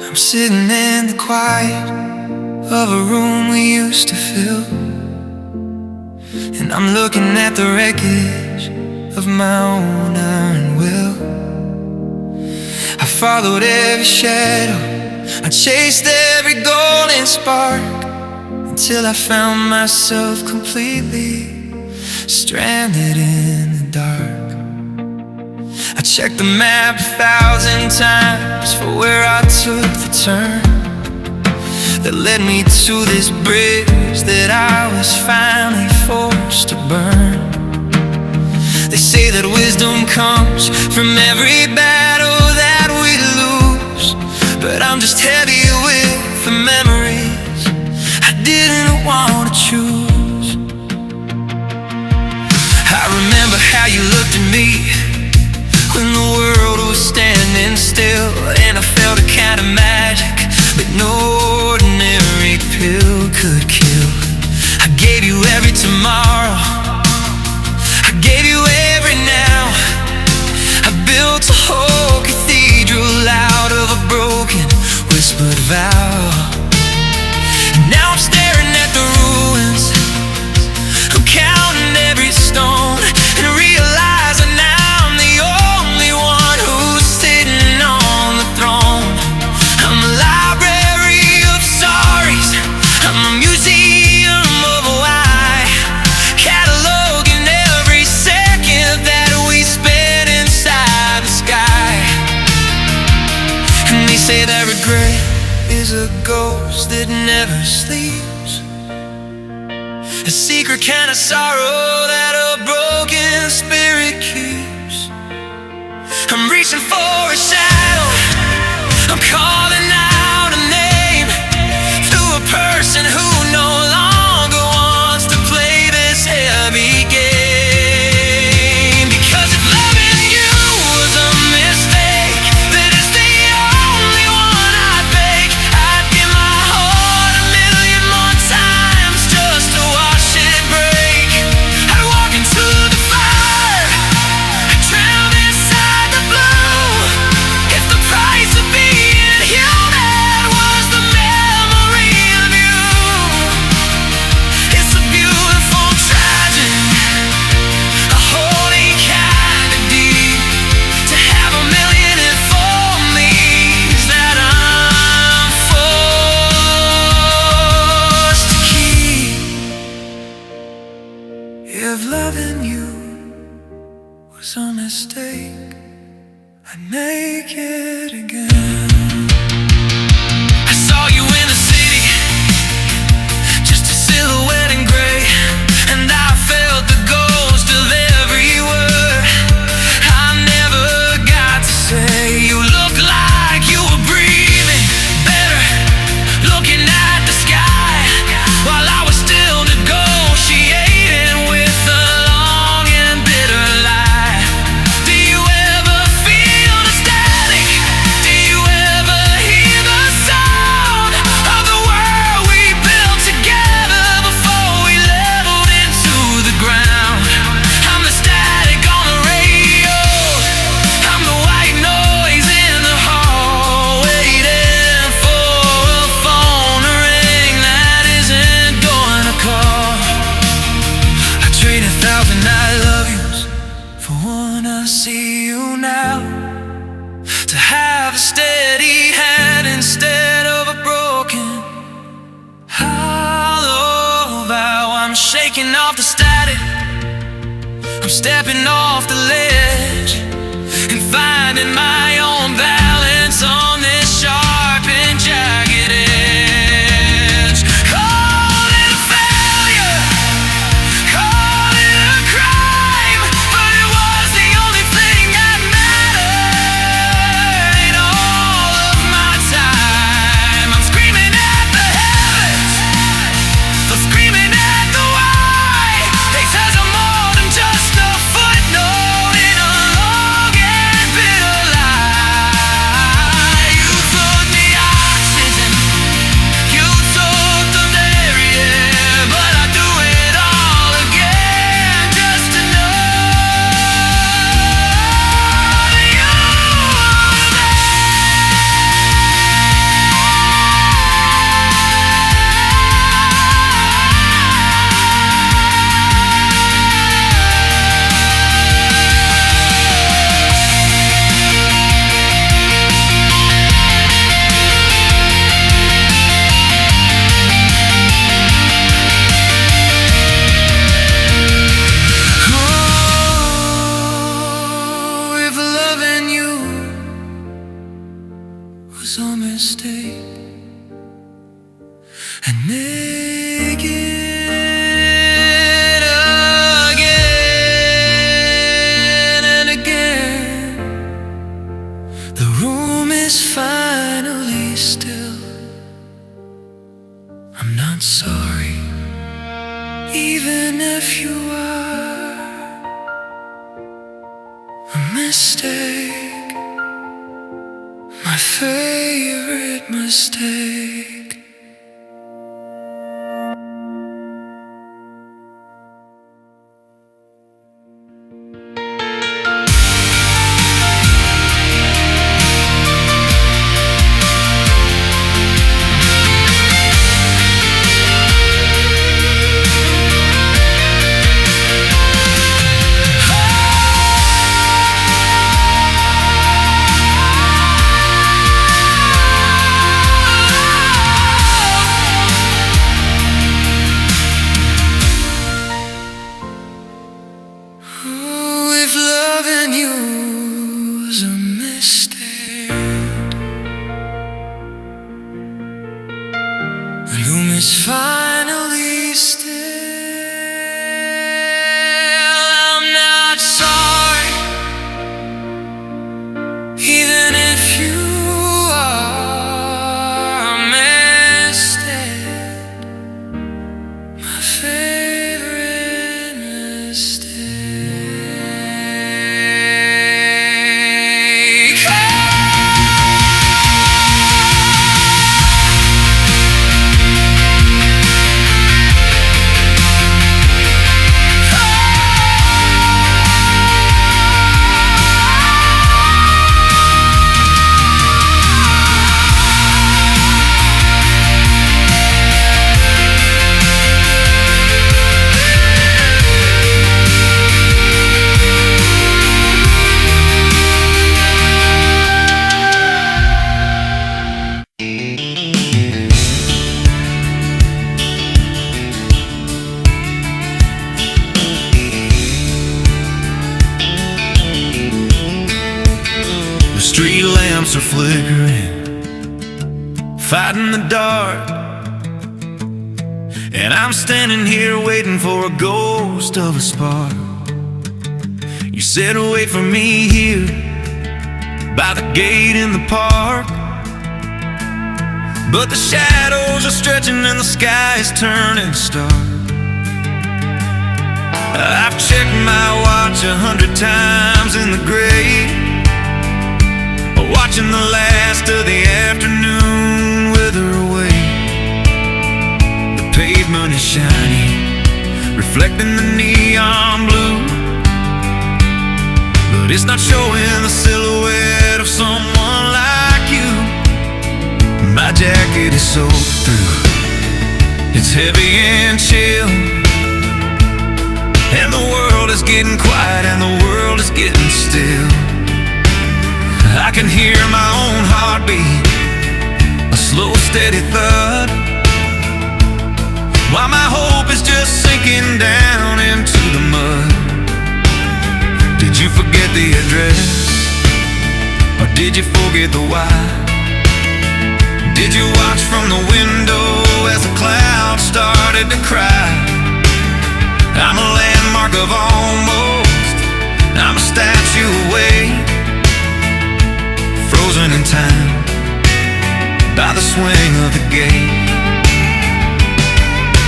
I'm sitting in the quiet of a room we used to fill, and I'm looking at the wreckage of my own iron will. I followed every shadow, I chased every golden spark, until I found myself completely stranded in the dark. I checked the map 1,000 times for where I took the turn that led me to this bridge that I was finally forced to burn. They say that wisdom comes from every battle that we lose, but I'm just heavy with the memories I didn't want to choose. I remember how you looked at me when the world was standing still, and I felt a kind of magic that no ordinary pill could kill. I gave you every tomorrow, I gave you every now. I built a whole cathedral out of a broken, whispered vow. Now I'm staring at the ruins, I'm counting every stone, and realizing now I'm the only one who's sitting on the throne. I'm a library of stories, I'm a museum of why, cataloging every second that we spent inside the sky. And they say that regret is a ghost that never sleeps, a secret kind of sorrow that a broken spirit keeps. I'm reaching for a shadow, I'm calling out a name through a person who no longer wants to play this heavy game. Because if loving you was a mistake, that is the only one I'd make. I'd give my heart 1,000,000 more times just to watch it break. I'd walk into the fire, I'd drown inside the blue, if the price of being human if loving you was a mistake, I'd make it again. I saw you in the city, just a silhouette in gray, and I felt the ghost of every word I never got to say. You looked like you were breathing better, looking at the sky, while I was still negotiating with a long and bitter lie. Do you ever feel the static? Do you ever hear the sound of the world we built together before we leveled into the ground? I'm the static on the radio, I'm the white noise in the hall, waiting for a phone to ring that isn't gonna call. I trade 1,000 I love yous for one I see you now, to have a steady hand instead of a broken hollow vow. I'm shaking off the static, I'm stepping off the ledge, and finding my own balance on this sharp and jagged edge. Call it a failure, call it a crime, but it was the only thing that mattered in all of my time. I'm screaming at the heavens, I'm screaming at the why. They says I'm more than just a footnote in a long and bitter lie. You took the oxygen, you took the very air, but I do it all again just to know that you are there. Oh, if loving you was a mistake, and make it again and again. The room is finally still. I'm not sorry, even if you are a mistake, my favorite mistake. Oh, if loving you was a mistake, the room is finally still. I'm not sorry, even if you are a mistake, my favorite mistake. lights are flickering, fighting the dark, and I'm standing here waiting for a ghost of a spark. You said wait for me here by the gate in the park, but the shadows are stretching and the sky is turning stark. I've checked my watch 100 times in the grave, watching the last of the afternoon wither away. The pavement is shiny, reflecting the neon blue, but it's not showing the silhouette of someone like you. My jacket is soaked through, it's heavy and chill, and the world is getting quiet and the world is getting still. I can hear my own heartbeat, a slow steady thud, while my hope is just sinking down into the mud. Did you forget the address, or did you forget the why? Did you watch from the window as the clouds started to cry? I'm a landmark of almost, I'm a statue away, frozen in time by the swing of the gate.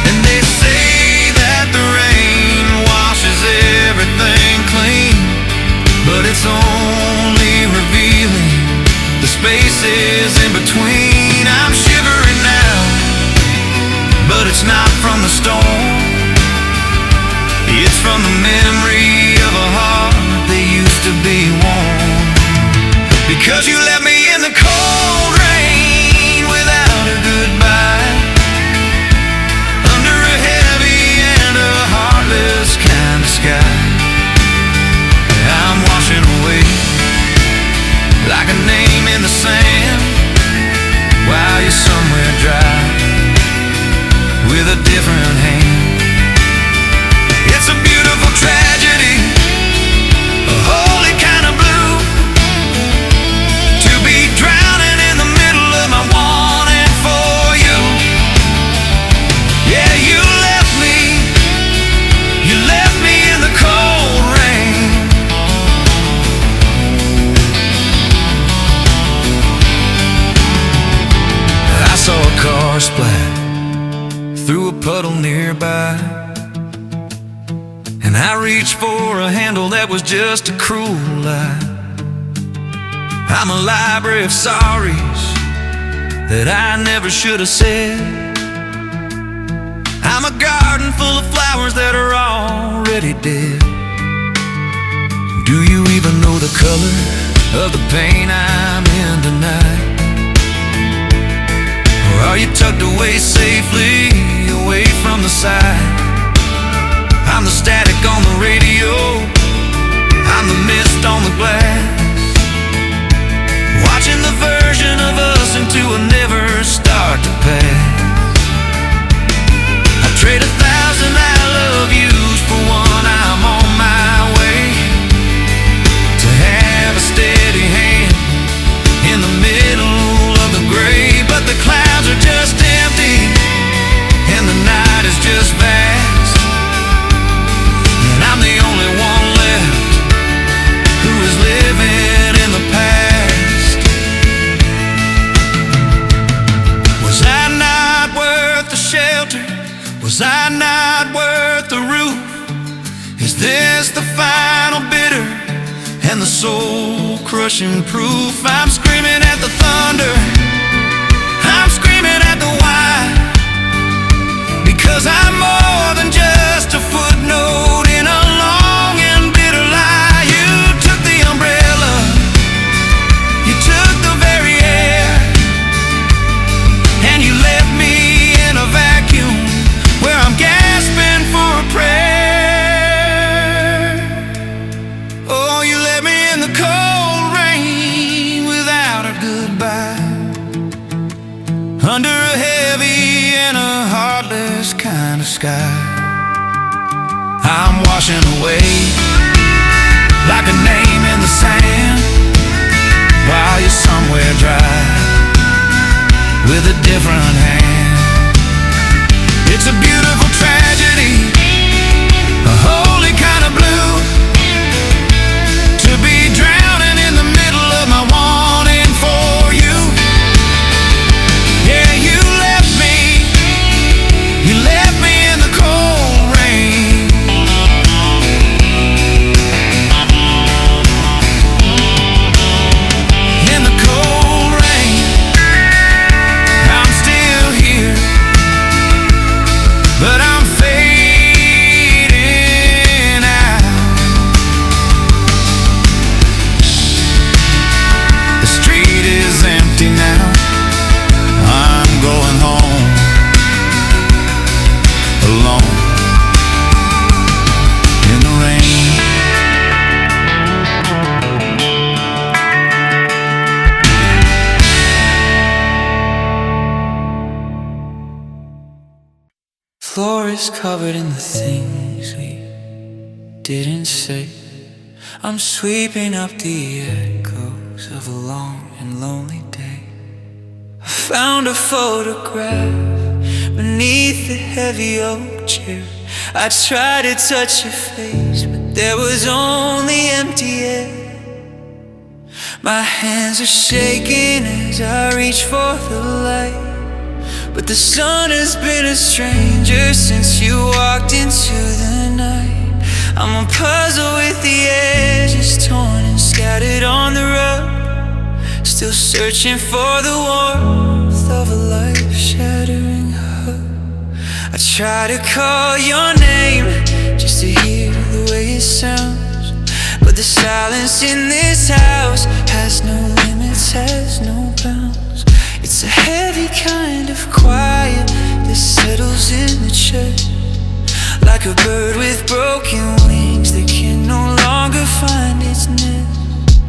And they say that the rain washes everything clean, but it's only revealing the spaces in between. I'm shivering now, but it's not from the storm, it's from the memory of a heart that used to be warm. Because you left me in the cold rain without a goodbye, under a heavy and a heartless kind of sky. I'm washing away like a name in the sand, while you're somewhere dry with a different hand. It's a beautiful tragedy, a holy kind of blue, to be drowning in the middle of my wanting for you. Yeah, you left me in the cold rain. I saw a car splat through a puddle nearby, and I reached for a handle that was just a cruel lie. I'm a library of sorries that I never should have said. I'm a garden full of flowers that are already dead. Do you even know the color of the pain I'm in tonight? Or are you tucked away safely, away from the sight? I'm the static on the radio, I'm the mist on the glass, watching the version of us into a never start to pass. I trade 1,000 I love yous for one I'm on my way, to have a steady hand in the middle of the gray. But the clouds are just empty and the night is just vast, and I'm the only one left who is living in the past. Was I not worth the shelter? Was I not worth the roof? Is this the final bitter and the soul-crushing proof? I'm screaming at the thunder, I'm screaming at the why, because I'm more than just a footnote in a long and bitter lie. You took the umbrella, you took the very air, and you left me in a vacuum where I'm gasping for a prayer. Oh, you left me in the cold rain without a goodbye, under a heavy and a heartless kind of sky. I'm washing away like a name in the sand, while you're somewhere with a different hand. It's a beautiful tragedy, a holy kind of blue, to be drowning in the middle of my wanting for you. Yeah, you left me in the cold rain. In the cold rain, I'm still here, but I'm fading out. The street is empty now, I'm going home alone in the rain. Floor is covered in the things we didn't say. I'm sweeping up the echoes of a long and lonely day. I found a photograph beneath the heavy oak chair. I tried to touch your face, but there was only empty air. My hands are shaking as I reach for the light, but the sun has been a stranger since you walked into the night. I'm a puzzle with the edges torn and scattered on the rug, still searching for the warmth of a life-shattering hug. I try to call your name just to hear the way it sounds, but the silence in this house has no limits, has no bounds. It's a heavy kind of quiet that settles in the chest, like a bird with broken wings that can no longer find its nest.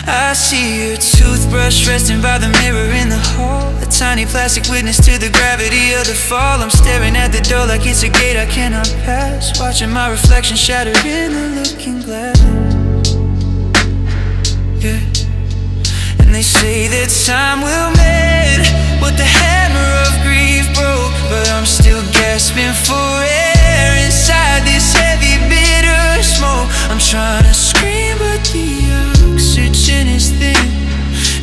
I see your toothbrush resting by the mirror in the hall, a tiny plastic witness to the gravity of the fall. I'm staring at the door like it's a gate I cannot pass, watching my reflection shatter in the looking glass. Yeah. And they say that time will mend what the hammer of grief broke, but I'm still gasping for air inside this heavy, bitter smoke. I'm trying to scream, but the oxygen is thin,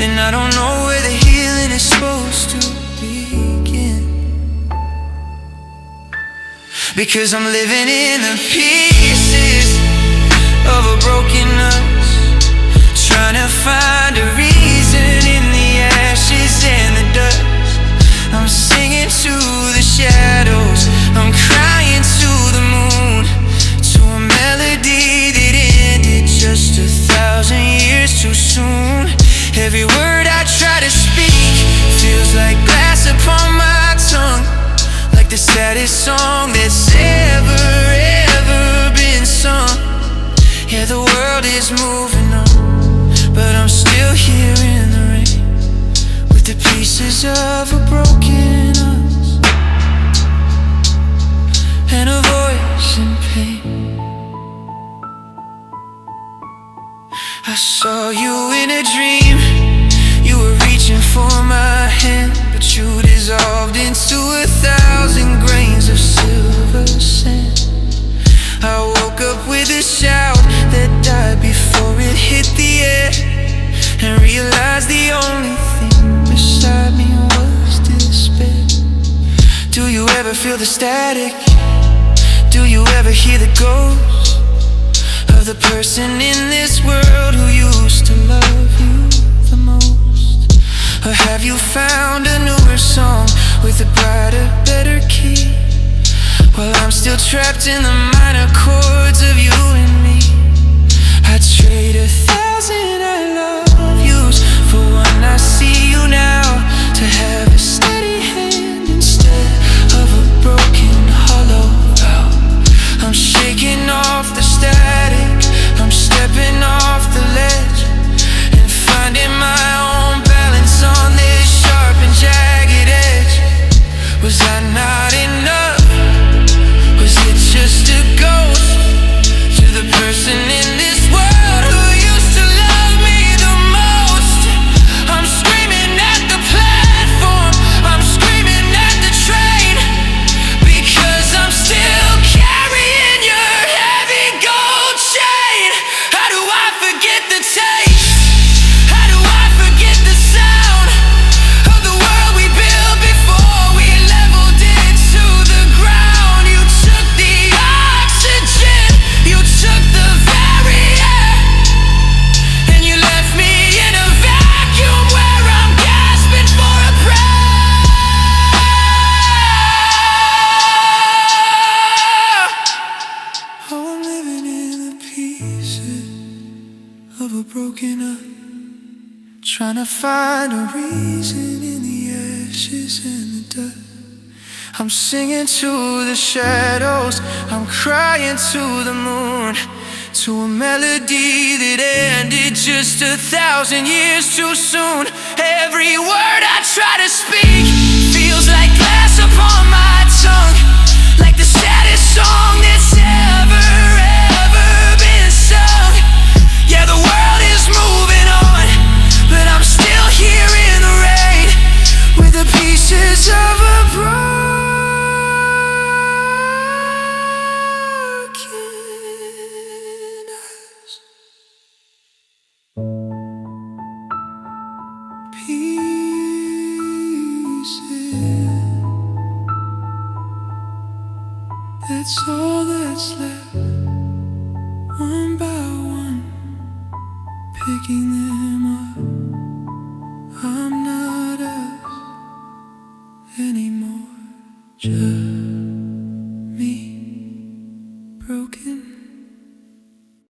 and I don't know where the healing is supposed to begin, because I'm living in the pieces of a broken us, trying to find a reason in the ashes and the dust. I'm singing to the shadows, I'm crying to the moon, to a melody that ended just 1,000 years too soon. Every word I try to speak feels like glass upon my tongue, like the saddest song that's ever been sung. Yeah, the world is moving on, but I'm still here in the rain, with the pieces of a broken us, and a voice in pain. I saw you in a dream, you were reaching for my hand, but you dissolved into 1,000 grains of silver sand. I woke up with a shout that died before it hit the air, and realized the only thing beside me was despair. Do you ever feel the static? Do you ever hear the ghost of the person in this world who used to love you the most? Or have you found a newer song with a brighter, better key, while I'm still trapped in the minor chords of you and me? I'd trade 1,000 I love yous for one I see you now, to have a steady hand instead of a broken hollow vow. I'm shaking off the static, I'm stepping off the ledge, and finding my own balance on this sharp and jagged edge. Was I not enough? Was it just a ghost to the person we're broken up, trying to find a reason in the ashes and the dust. I'm singing to the shadows, I'm crying to the moon, to a melody that ended just 1,000 years too soon. Every word I try to speak feels like glass upon my tongue, like the saddest song that's ever been sung. Yeah, the world is moving on, but I'm still here in the rain, with the pieces of a broken heart. Pieces, that's all that's left, one by one, picking them up. I'm not us anymore, just